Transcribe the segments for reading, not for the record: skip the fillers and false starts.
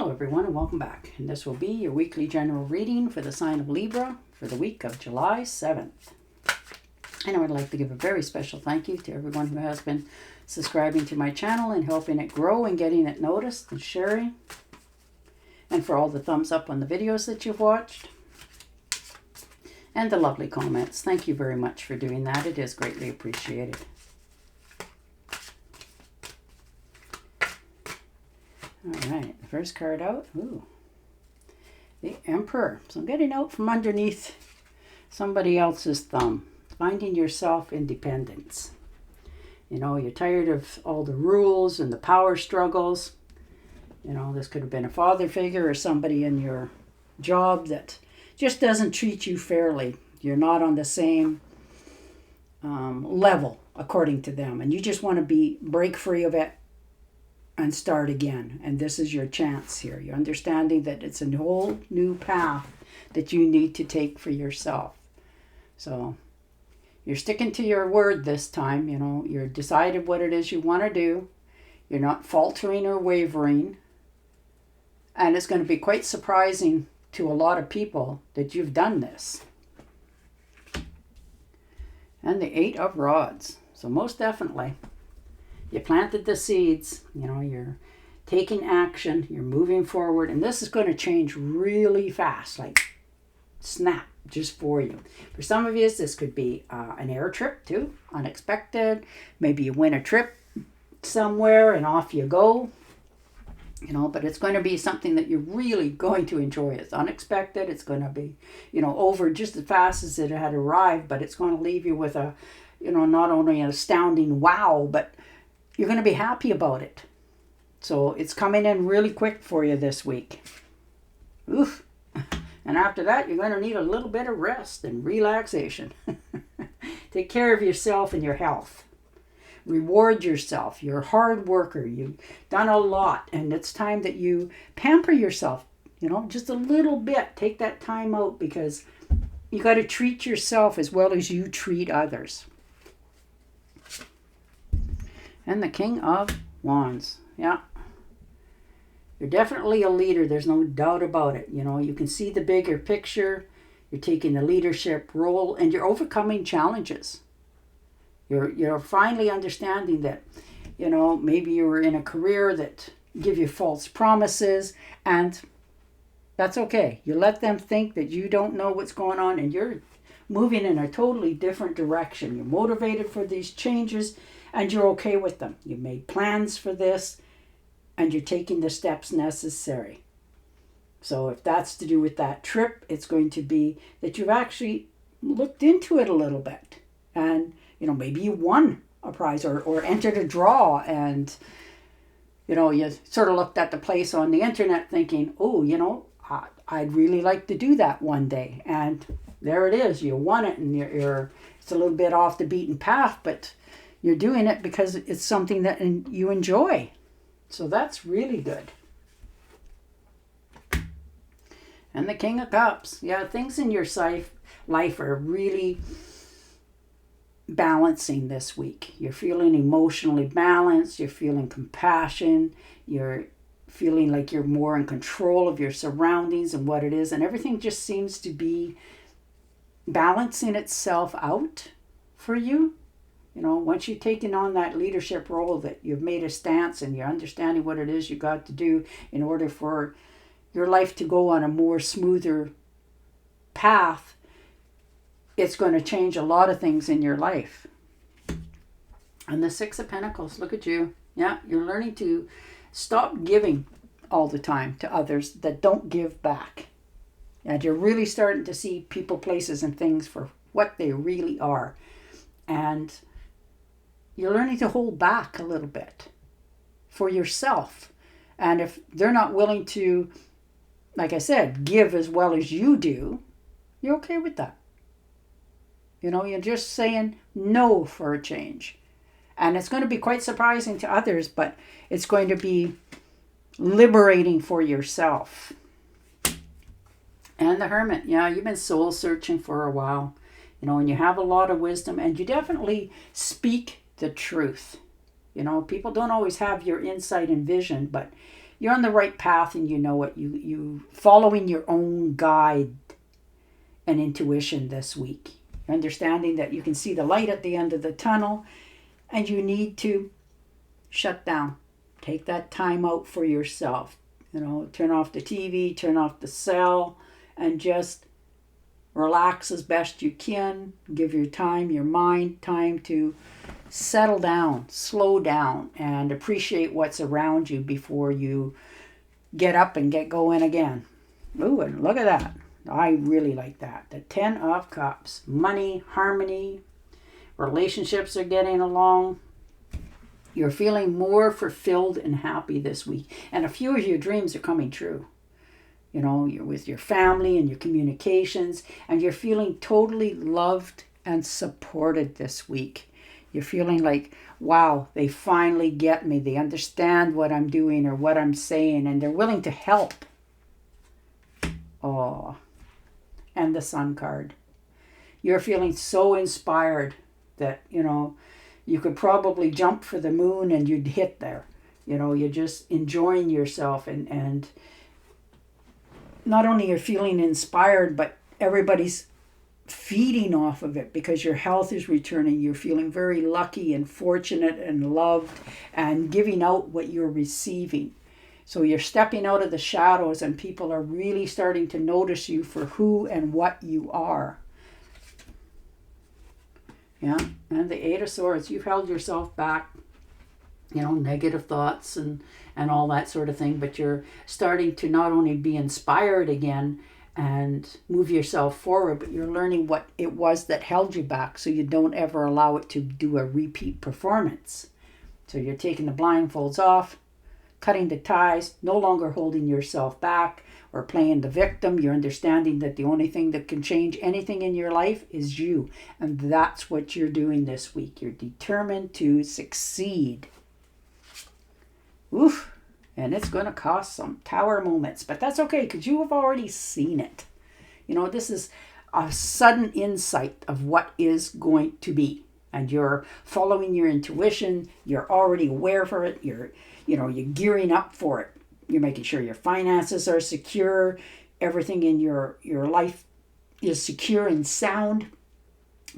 Hello everyone and welcome back. And this will be your weekly general reading for the sign of Libra for the week of July 7th. And I would like to give a very special thank you to everyone who has been subscribing to my channel and helping it grow and getting it noticed and sharing. And for all the thumbs up on the videos that you've watched. And the lovely comments. Thank you very much for doing that. It is greatly appreciated. All right, the first card out. Ooh, the Emperor. So getting out from underneath somebody else's thumb. Finding your self-independence. You know, you're tired of all the rules and the power struggles. You know, this could have been a father figure or somebody in your job that just doesn't treat you fairly. You're not on the same level according to them. And you just want to break free of it and start again. And this is your chance here. You're understanding that it's a whole new path that you need to take for yourself. So you're sticking to your word this time. You know, you're decided what it is you want to do. You're not faltering or wavering. And it's going to be quite surprising to a lot of people that you've done this. And the Eight of Rods. So most definitely, you planted the seeds, you know, you're taking action, you're moving forward, and this is going to change really fast, like snap, just for you. For some of you, this could be an air trip too, unexpected. Maybe you win a trip somewhere and off you go, you know, but it's going to be something that you're really going to enjoy. It's unexpected. It's going to be, you know, over just as fast as it had arrived, but it's going to leave you with a, you know, not only an astounding wow, but you're going to be happy about it. So it's coming in really quick for you this week. Oof. And after that, you're going to need a little bit of rest and relaxation. Take care of yourself and your health. Reward yourself. You're a hard worker. You've done a lot. And it's time that you pamper yourself, you know, just a little bit. Take that time out because you got to treat yourself as well as you treat others. And the King of Wands. Yeah. You're definitely a leader. There's no doubt about it. You know, you can see the bigger picture. You're taking the leadership role and you're overcoming challenges. You're finally understanding that, you know, maybe you were in a career that give you false promises, and that's okay. You let them think that you don't know what's going on and you're moving in a totally different direction. You're motivated for these changes and you're okay with them. You made plans for this and you're taking the steps necessary. So if that's to do with that trip, it's going to be that you've actually looked into it a little bit. And, you know, maybe you won a prize or entered a draw and, you know, you sort of looked at the place on the internet thinking, oh, you know, I'd really like to do that one day. And there it is. You won it and you're it's a little bit off the beaten path, but you're doing it because it's something that you enjoy. So that's really good. And the King of Cups. Yeah, things in your life are really balancing this week. You're feeling emotionally balanced. You're feeling compassion. You're feeling like you're more in control of your surroundings and what it is. And everything just seems to be balancing itself out for you. You know, once you've taken on that leadership role, that you've made a stance and you're understanding what it is you got to do in order for your life to go on a more smoother path, it's going to change a lot of things in your life. And the Six of Pentacles, look at you. Yeah, you're learning to stop giving all the time to others that don't give back. And you're really starting to see people, places, and things for what they really are. And you're learning to hold back a little bit for yourself. And if they're not willing to, like I said, give as well as you do, you're okay with that. You know, you're just saying no for a change. And it's going to be quite surprising to others, but it's going to be liberating for yourself. And the Hermit. Yeah, you've been soul searching for a while. You know, and you have a lot of wisdom and you definitely speak the truth. You know, people don't always have your insight and vision, but you're on the right path and you know it. You following your own guide and intuition this week. Understanding that you can see the light at the end of the tunnel and you need to shut down. Take that time out for yourself. Turn off the TV, turn off the cell, and just relax as best you can. Give your mind time to settle down, slow down, and appreciate what's around you before you get up and get going again. Ooh, and look at that. I really like that. The 10 of Cups. Money, harmony, relationships are getting along. You're feeling more fulfilled and happy this week. And a few of your dreams are coming true. You're with your family and your communications, and you're feeling totally loved and supported this week. You're feeling like, wow, they finally get me. They understand what I'm doing or what I'm saying, and they're willing to help. Oh, and the Sun card. You're feeling so inspired that, you could probably jump for the moon and you'd hit there. You're just enjoying yourself, and not only you're feeling inspired, but everybody's feeding off of it because your health is returning. You're feeling very lucky and fortunate and loved and giving out what you're receiving. So you're stepping out of the shadows and people are really starting to notice you for who and what you are. Yeah, and the 8 of Swords, you've held yourself back, negative thoughts and all that sort of thing, but you're starting to not only be inspired again and move yourself forward, but you're learning what it was that held you back so you don't ever allow it to do a repeat performance. So you're taking the blindfolds off, cutting the ties, no longer holding yourself back or playing the victim. You're understanding that the only thing that can change anything in your life is you. And that's what you're doing this week. You're determined to succeed. Oof. And it's going to cost some tower moments, but that's okay because you have already seen it. This is a sudden insight of what is going to be. And you're following your intuition. You're already aware for it. You're gearing up for it. You're making sure your finances are secure. Everything in your life is secure and sound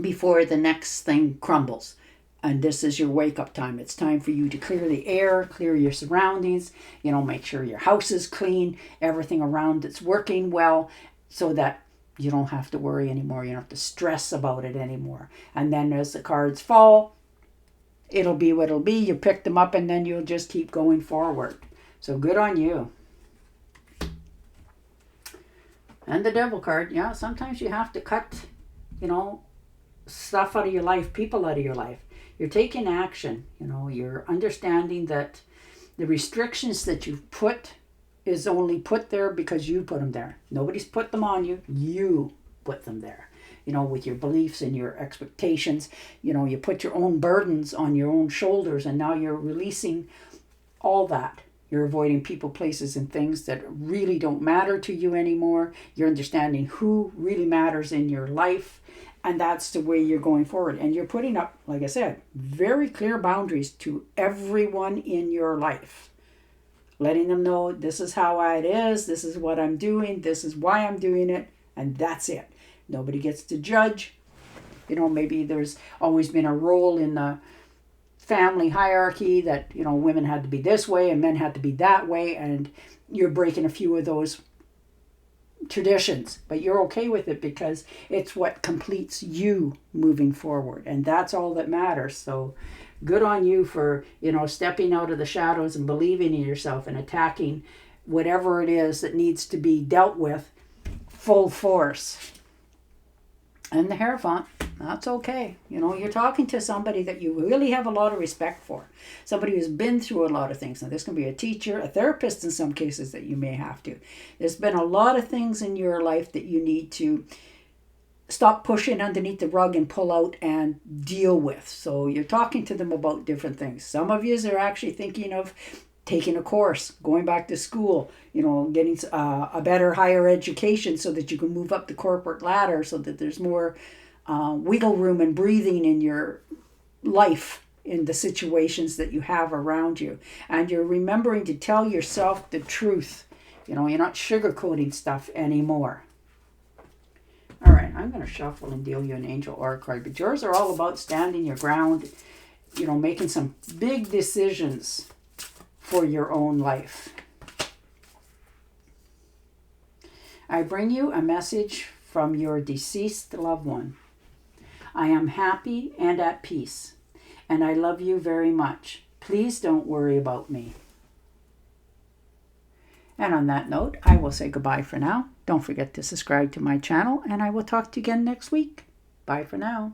before the next thing crumbles. And this is your wake-up time. It's time for you to clear the air, clear your surroundings, make sure your house is clean, everything around it's working well so that you don't have to worry anymore. You don't have to stress about it anymore. And then as the cards fall, it'll be what it'll be. You pick them up and then you'll just keep going forward. So good on you. And the Devil card. Yeah, sometimes you have to cut, stuff out of your life, people out of your life. You're taking action. You're understanding that the restrictions that you've put is only put there because you put them there. Nobody's put them on you. You put them there. With your beliefs and your expectations. You put your own burdens on your own shoulders, and now you're releasing all that. You're avoiding people, places, and things that really don't matter to you anymore. You're understanding who really matters in your life, and that's the way you're going forward. And you're putting up, like I said, very clear boundaries to everyone in your life. Letting them know this is how it is, this is what I'm doing, this is why I'm doing it, and that's it. Nobody gets to judge. Maybe there's always been a role in the family hierarchy that, women had to be this way and men had to be that way, and you're breaking a few of those traditions, but you're okay with it because it's what completes you moving forward, and that's all that matters. So good on you for, stepping out of the shadows and believing in yourself and attacking whatever it is that needs to be dealt with full force. And the Hierophant, that's okay. You're talking to somebody that you really have a lot of respect for. Somebody who's been through a lot of things. Now, this can be a teacher, a therapist in some cases that you may have to. There's been a lot of things in your life that you need to stop pushing underneath the rug and pull out and deal with. So you're talking to them about different things. Some of you are actually thinking of taking a course, going back to school, getting a better higher education so that you can move up the corporate ladder so that there's more wiggle room and breathing in your life in the situations that you have around you. And you're remembering to tell yourself the truth. You know, you're not sugarcoating stuff anymore. All right, I'm going to shuffle and deal you an angel oracle card. But yours are all about standing your ground, you know, making some big decisions for your own life. I bring you a message from your deceased loved one. I am happy and at peace, and I love you very much. Please don't worry about me. And on that note, I will say goodbye for now. Don't forget to subscribe to my channel, and I will talk to you again next week. Bye for now.